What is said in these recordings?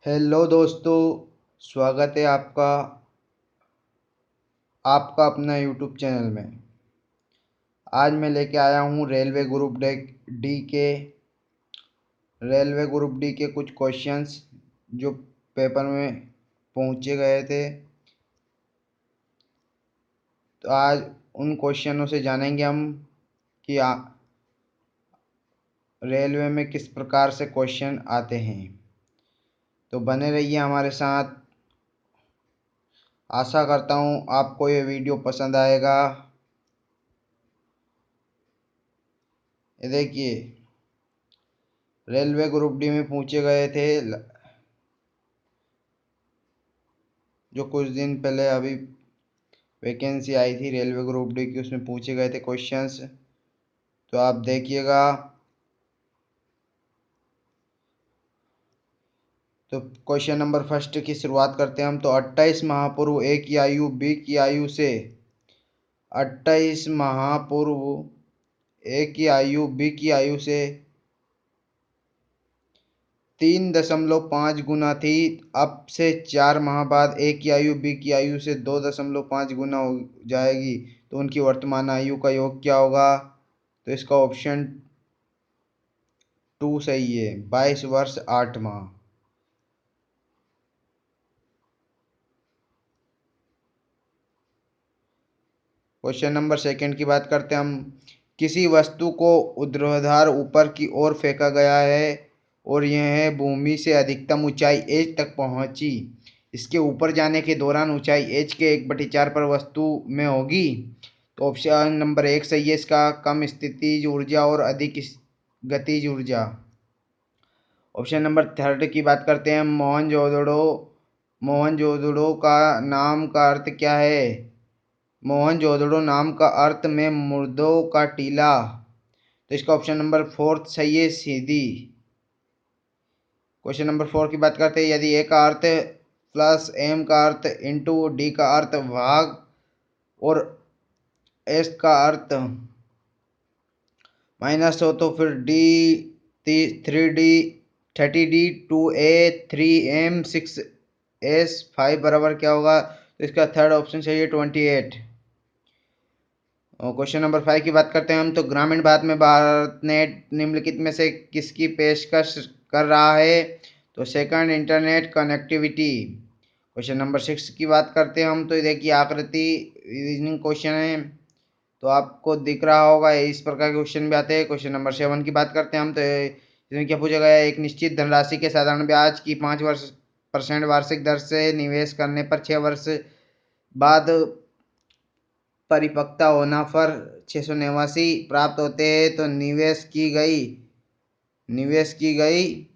Hello दोस्तों। स्वागत है आपका आपका अपना यूट्यूब चैनल में। आज मैं लेके आया हूँ रेलवे ग्रुप डी के कुछ क्वेश्चंस जो पेपर में पहुँचे गए थे। तो आज उन क्वेश्चनों से जानेंगे हम कि रेलवे में किस प्रकार से क्वेश्चन आते हैं। तो बने रहिए हमारे साथ। आशा करता हूँ आपको ये वीडियो पसंद आएगा। ये देखिए, रेलवे ग्रुप डी में पूछे गए थे जो कुछ दिन पहले अभी वैकेंसी आई थी रेलवे ग्रुप डी की, उसमें पूछे गए थे क्वेश्चंस। तो आप देखिएगा। तो क्वेश्चन नंबर फर्स्ट की शुरुआत करते हैं हम। तो 28 महापूर्व ए की आयु बी की आयु से 28 महापूर्व ए की आयु बी की आयु से 3.5 गुना थी। अब से 4 माह बाद ए की आयु बी की आयु से 2.5 गुना हो जाएगी। तो उनकी वर्तमान आयु का योग क्या होगा? तो इसका ऑप्शन 2 सही है, 22 वर्ष 8 माह। क्वेश्चन नंबर सेकंड की बात करते हैं हम। किसी वस्तु को ऊर्ध्वाधर ऊपर की ओर फेंका गया है और यह भूमि से अधिकतम ऊंचाई एच तक पहुंची। इसके ऊपर जाने के दौरान ऊंचाई एच के 1/4 पर वस्तु में होगी। तो ऑप्शन नंबर 1 सही है इसका, कम स्थितिज ऊर्जा और अधिक गतिज ऊर्जा। ऑप्शन नंबर थर्ड की बात करते हैं। मोहनजोदड़ो का नाम का अर्थ क्या है? मोहनजोदड़ो नाम का अर्थ में मुर्दों का टीला। तो इसका ऑप्शन नंबर 4 सही है, सीधी। क्वेश्चन नंबर 4 की बात करते हैं। यदि ए का अर्थ प्लस एम का अर्थ इंटू डी का अर्थ भाग और एस का अर्थ माइनस हो, तो फिर D 3D 30D 2A 3M 6S 5 बराबर क्या होगा? तो इसका थर्ड ऑप्शन सही है, 28। और क्वेश्चन नंबर 5 की बात करते हैं हम। तो ग्रामीण भारत में भारत नेट निम्नलिखित में से किसकी पेशकश कर रहा है? तो second, internet connectivity. Question number 6 की बात करते हैं हम। तो देखिए, आकृति रीजनिंग क्वेश्चन है, तो आपको दिख रहा होगा इस प्रकार के क्वेश्चन भी आते हैं। क्वेश्चन नंबर 7 की बात करते हैं हम। तो इसमें क्या पूछा गया है? एक निश्चित धनराशि के साधारण ब्याज की 5% वार्षिक दर से निवेश करने पर 6 वर्ष बाद परिपक्वता होना पर 689 प्राप्त होते हैं। तो निवेश की गई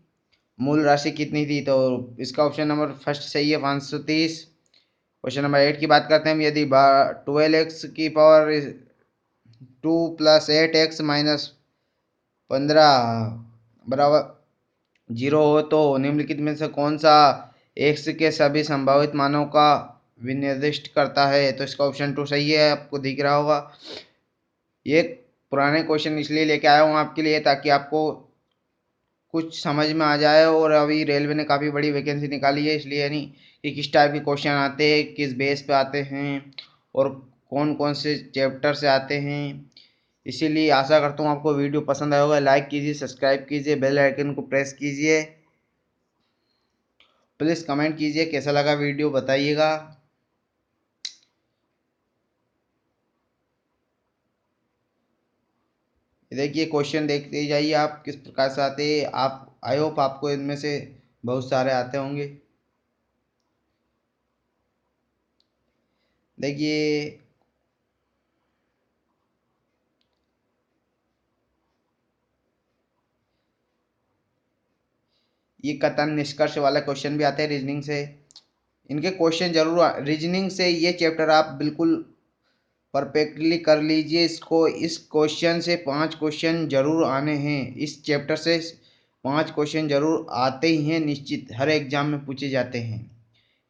मूल राशि कितनी थी? तो इसका ऑप्शन नंबर फर्स्ट सही है, 530। क्वेश्चन नंबर 8 की बात करते हैं हम। यदि 12x की पावर 2 प्लस 8x माइनस 15 बराबर 0 हो, तो निम्नलिखित में से कौन सा x के सभी संभावित मानों का विनिर्दिष्ट करता है? तो इसका ऑप्शन 2 सही है, आपको दिख रहा होगा। ये पुराने क्वेश्चन इसलिए लेके आया हूँ आपके लिए, ताकि आपको कुछ समझ में आ जाए। और अभी रेलवे ने काफ़ी बड़ी वैकेंसी निकाली है, इसलिए नहीं कि किस टाइप के क्वेश्चन आते हैं, किस बेस पे आते हैं और कौन कौन से चैप्टर से आते हैं। इसीलिए आशा करता हूँ आपको वीडियो पसंद आया होगा। लाइक कीजिए, सब्सक्राइब कीजिए, बेल आइकन को प्रेस कीजिए। प्लीज़ कमेंट कीजिए कैसा लगा वीडियो, बताइएगा। देखिए, क्वेश्चन देखते जाइए आप किस प्रकार से आते हैं। आप आई होप आपको इनमें से बहुत सारे आते होंगे। देखिए, ये कथन निष्कर्ष वाला क्वेश्चन भी आते हैं रीजनिंग से। इनके क्वेश्चन जरूर रीजनिंग से ये चैप्टर आप बिल्कुल परफेक्टली कर लीजिए इसको। इस क्वेश्चन से 5 क्वेश्चन जरूर आने हैं। इस चैप्टर से 5 क्वेश्चन जरूर आते ही हैं, निश्चित हर एग्जाम में पूछे जाते हैं।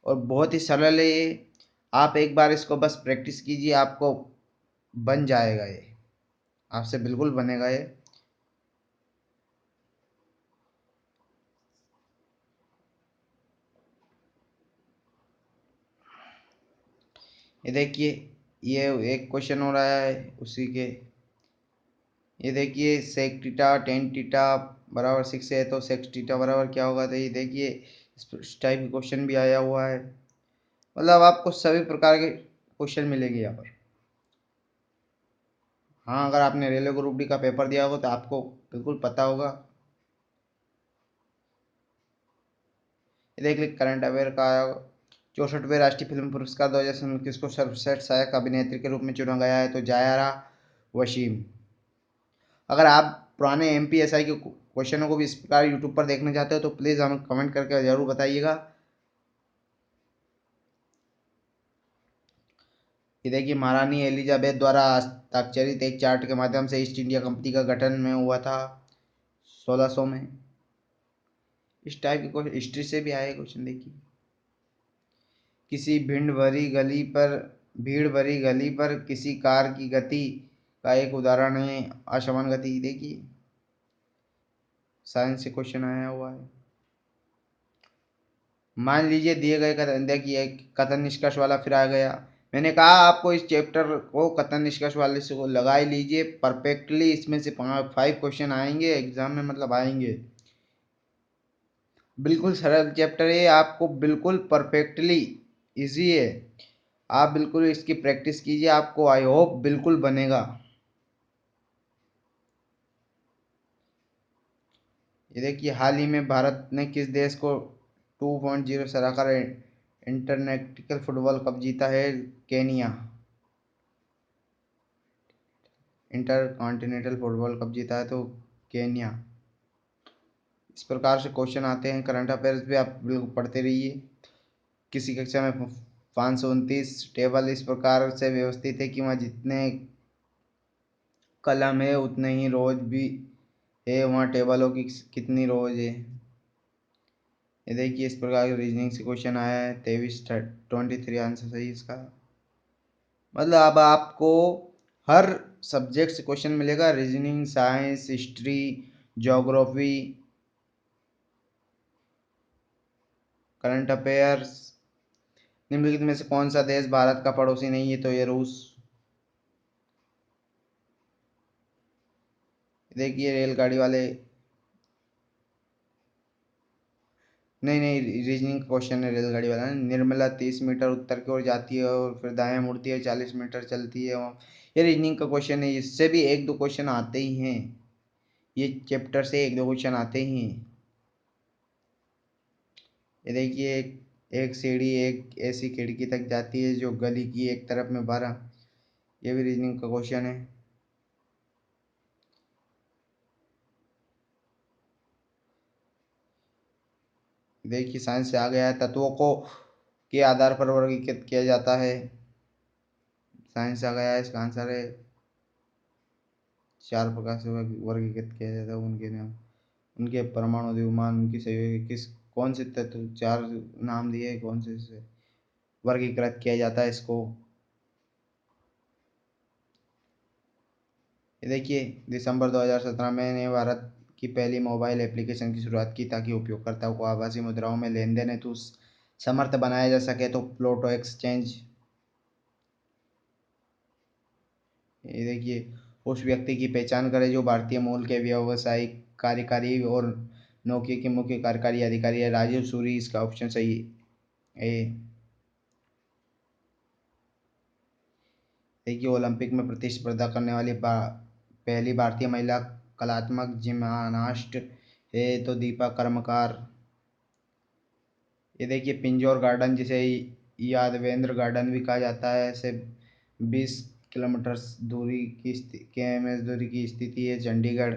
और बहुत ही सरल है ये। आप एक बार इसको बस प्रैक्टिस कीजिए, आपको बन जाएगा ये, आपसे बिल्कुल बनेगा ये। ये देखिए, ये एक क्वेश्चन हो रहा है उसी के। ये देखिए सेक टीटा टेन टीटा बराबर 6 है, तो सेक्स टीटा बराबर क्या होगा, तो ये देखिए इस टाइप के क्वेश्चन भी आया हुआ है। मतलब आपको सभी प्रकार के क्वेश्चन मिलेंगे यहाँ पर। हाँ, अगर आपने रेलवे ग्रुप डी का पेपर दिया होगा तो आपको बिल्कुल पता होगा। ये देख लीजिए करंट अफेयर का। 64वें राष्ट्रीय फिल्म पुरस्कार 2021 को सर्वश्रेष्ठ सहायक अभिनेत्री के रूप में चुना गया है, तो जायरा वसीम। अगर आप पुराने एमपीएसआई के क्वेश्चनों को भी इस प्रकार यूट्यूब पर देखना चाहते हो तो प्लीज़ हमें कमेंट करके ज़रूर बताइएगा। ये देखिए महारानी एलिजाबेथ द्वारा हस्ताक्षरित एक चार्ट के माध्यम से ईस्ट इंडिया कंपनी का गठन में हुआ था 1600 में। इस टाइप के क्वेश्चन हिस्ट्री से भी आए क्वेश्चन। देखिए किसी भीड़ भरी गली पर किसी कार की गति का एक उदाहरण है असमान गति। देखिए साइंस से क्वेश्चन आया हुआ है। मान लीजिए दिए गए कथन, देखिए कथन निष्कर्ष वाला फिर आ गया। मैंने कहा आपको इस चैप्टर को कथन निष्कर्ष वाले से को लगा ही लीजिए परफेक्टली। इसमें से 5 क्वेश्चन आएंगे एग्जाम में, मतलब आएंगे। बिल्कुल सरल चैप्टर है, आपको बिल्कुल परफेक्टली इजी है। आप बिल्कुल इसकी प्रैक्टिस कीजिए, आपको आई होप बिल्कुल बनेगा। ये देखिए हाल ही में भारत ने किस देश को 2.0 से हराकर इंटरनेशनल फुटबॉल कप जीता है, Kenya. Inter continental football cup जीता है तो केनिया। इस प्रकार से क्वेश्चन आते हैं। करंट अफेयर्स भी आप बिल्कुल पढ़ते रहिए। किसी कक्षा में 529 टेबल इस प्रकार से व्यवस्थित है कि वहाँ जितने कलम है उतने ही रोज भी है, वहाँ टेबलों की कितनी रोज है। ये देखिए इस प्रकार के रीजनिंग से क्वेश्चन आया है। 23 आंसर सही इसका। मतलब अब आपको हर सब्जेक्ट से क्वेश्चन मिलेगा, reasoning, science, history, geography, current affairs. निम्नलिखित में से कौन सा देश भारत का पड़ोसी नहीं है, तो ये रूस। देखिए रेलगाड़ी वाले, नहीं रीजनिंग क्वेश्चन है रेलगाड़ी वाला। निर्मला 30 मीटर उत्तर की ओर जाती है और फिर दाएं मुड़ती है, 40 मीटर चलती है। ये रीजनिंग का क्वेश्चन है, इससे भी 1-2 क्वेश्चन आते ही हैं। ये चैप्टर से 1-2 क्वेश्चन आते ही हैं। ये देखिए एक सीढ़ी एक ऐसी खिड़की तक जाती है जो गली की एक तरफ में 12। ये भी रीजनिंग का क्वेश्चन है। देखिए साइंस से आ गया है, तत्वों को के आधार पर वर्गीकृत किया जाता है। साइंस से आ गया है, इसका आंसर है 4 प्रकार से वर्गीकृत किया जाता है। उनके नाम, उनके परमाणु द्रव्यमान, उनकी सहयोगी किस कौन से तत्व, 4 नाम दिए, कौन से वर्गीकृत किया जाता है इसको। ये देखिए दिसंबर 2017 में ने भारत की पहली मोबाइल एप्लीकेशन की शुरुआत की ताकि उपयोगकर्ताओं को आभासी मुद्राओं में लेन देन हेतु समर्थ बनाया जा सके, तो प्लूटो एक्सचेंज। ये देखिए उस व्यक्ति की पहचान करें जो भारतीय मूल के व्यावसायिक कार्यकारी और नोकिया के मुख्य कार्यकारी अधिकारी है, राजीव सूरी। इसका ऑप्शन सही है। देखिए ओलंपिक में प्रतिस्पर्धा करने वाली पहली भारतीय महिला कलात्मक जिम्नास्ट है, तो दीपा कर्मकार। ये देखिए पिंजौर गार्डन, जिसे यादवेंद्र गार्डन भी कहा जाता है, से 20 किलोमीटर दूरी की km दूरी की स्थिति है चंडीगढ़।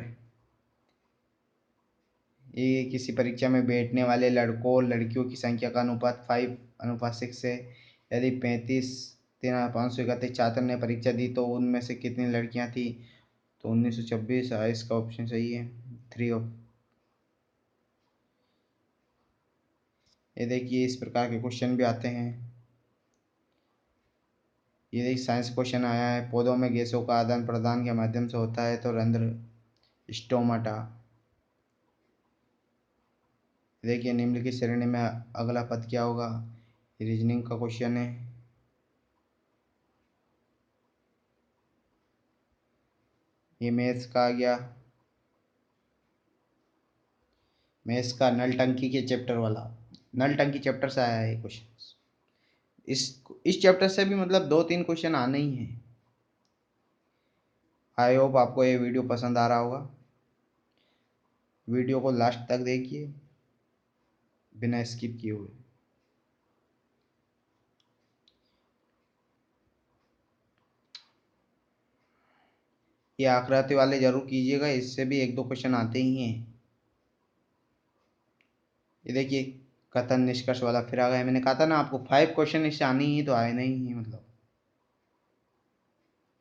ये किसी परीक्षा में बैठने वाले लड़कों और लड़कियों की संख्या का अनुपात 5:6 है। यदि 35,531 छात्र ने परीक्षा दी तो उनमें से कितनी लड़कियां थी, तो 1926। इसका ऑप्शन सही है 3 ऑफ। ये देखिए इस प्रकार के क्वेश्चन भी आते हैं। ये देखिए साइंस क्वेश्चन आया है, पौधों में गैसों का आदान प्रदान के माध्यम से होता है, तो रंध्र, स्टोमाटा। देखिए निम्नलिखित श्रेणी में अगला पद क्या होगा, रीजनिंग का क्वेश्चन है। ये मैथ्स का आ गया, मैथ्स का नल टंकी के चैप्टर वाला, नल टंकी चैप्टर से आया है क्वेश्चन। इस चैप्टर से भी मतलब 2-3 क्वेश्चन आने ही हैं। आई होप आपको ये वीडियो पसंद आ रहा होगा। वीडियो को लास्ट तक देखिए बिना स्किप किए हुए। ये आकृति वाले जरूर कीजिएगा, इससे भी 1-2 क्वेश्चन आते ही हैं। ये देखिए कथन निष्कर्ष वाला फिर आ गया। मैंने कहा था ना आपको 5 क्वेश्चन इससे आने ही तो आए नहीं है मतलब।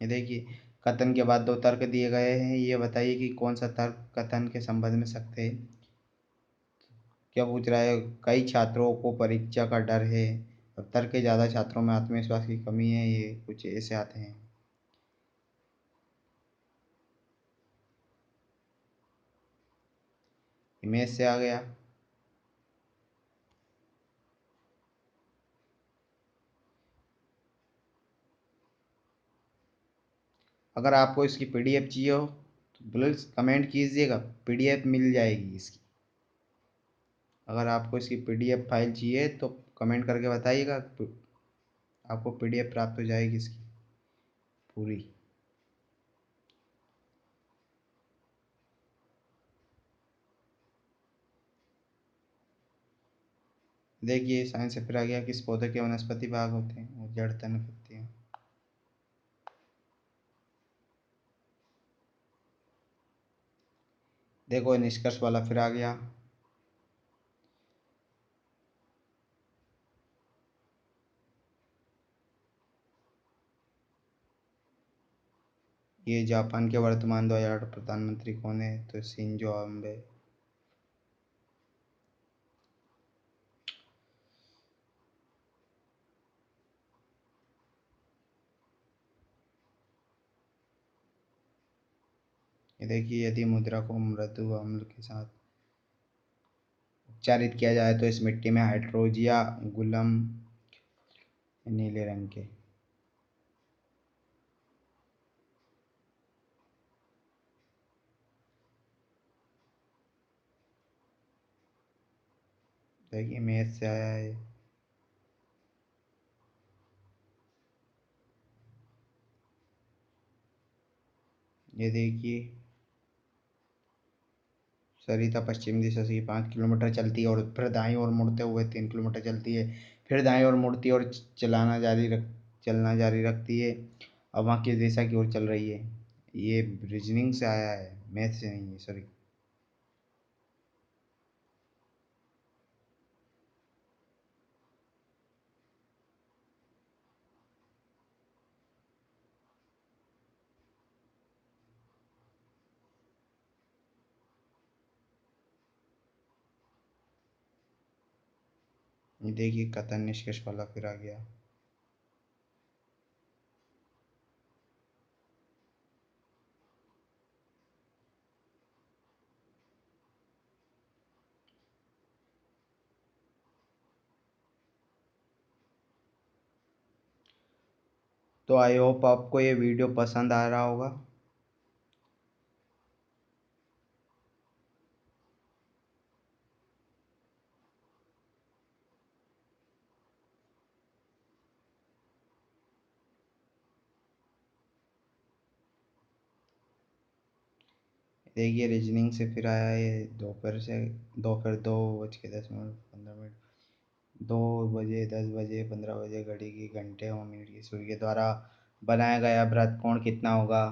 ये देखिए कथन के बाद 2 तर्क दिए गए हैं, ये बताइए कि कौन सा तर्क कथन के संबंध में सत्य है। क्या पूछ रहा है, कई छात्रों को परीक्षा का डर है, अब तर्क के ज़्यादा छात्रों में आत्मविश्वास की कमी है, ये कुछ ऐसे आते हैं। इमेज से आ गया। अगर आपको इसकी पीडीएफ चाहिए हो तो प्लीज़ कमेंट कीजिएगा, पीडीएफ मिल जाएगी इसकी। अगर आपको इसकी पीडीएफ फाइल चाहिए तो कमेंट करके बताइएगा, आपको पीडीएफ प्राप्त हो जाएगी इसकी पूरी। देखिए साइंस से फिर आ गया, किस पौधे के वनस्पति भाग होते हैं और जड़ तने पत्तियाँ। देखो निष्कर्ष वाला फिर आ गया। ये जापान के वर्तमान 2008 प्रधानमंत्री कौन है, तो शिंजो आबे। ये देखिए यदि मुद्रा को मृदु अम्ल के साथ उपचारित किया जाए तो इस मिट्टी में हाइड्रोजिया गुलम नीले रंग के। देखिए मैथ से आया है। ये देखिए सरिता पश्चिम दिशा से 5 किलोमीटर चलती है और फिर दाईं ओर मुड़ते हुए 3 किलोमीटर चलती है, फिर दाईं ओर मुड़ती है और चलना जारी रखती है। अब वहाँ किस दिशा की ओर चल रही है। ये रीजनिंग से आया है, मैथ से नहीं है, सॉरी। ये देखिए कथन निष्कर्ष वाला फिर आ गया। तो आई होप आपको ये वीडियो पसंद आ रहा होगा। देखिए रीजनिंग से फिर आया है दोपहर 2:10 15 मिनट, 2 बजे 10 बजे 15 बजे घड़ी की घंटे और मिनट की सुई के द्वारा बनाया गया वृत्त कोण कितना होगा।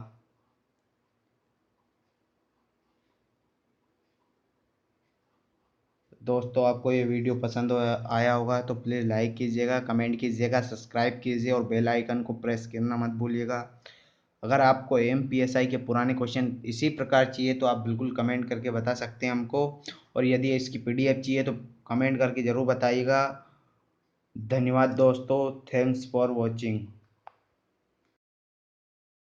दोस्तों आपको ये वीडियो पसंद आया होगा तो प्लीज़ लाइक कीजिएगा, कमेंट कीजिएगा, सब्सक्राइब कीजिए और बेल आइकन को प्रेस करना मत भूलिएगा। अगर आपको एमपीएसआई के पुराने क्वेश्चन इसी प्रकार चाहिए तो आप बिल्कुल कमेंट करके बता सकते हैं हमको, और यदि इसकी पीडीएफ चाहिए तो कमेंट करके ज़रूर बताइएगा। धन्यवाद दोस्तों, थैंक्स फॉर वॉचिंग।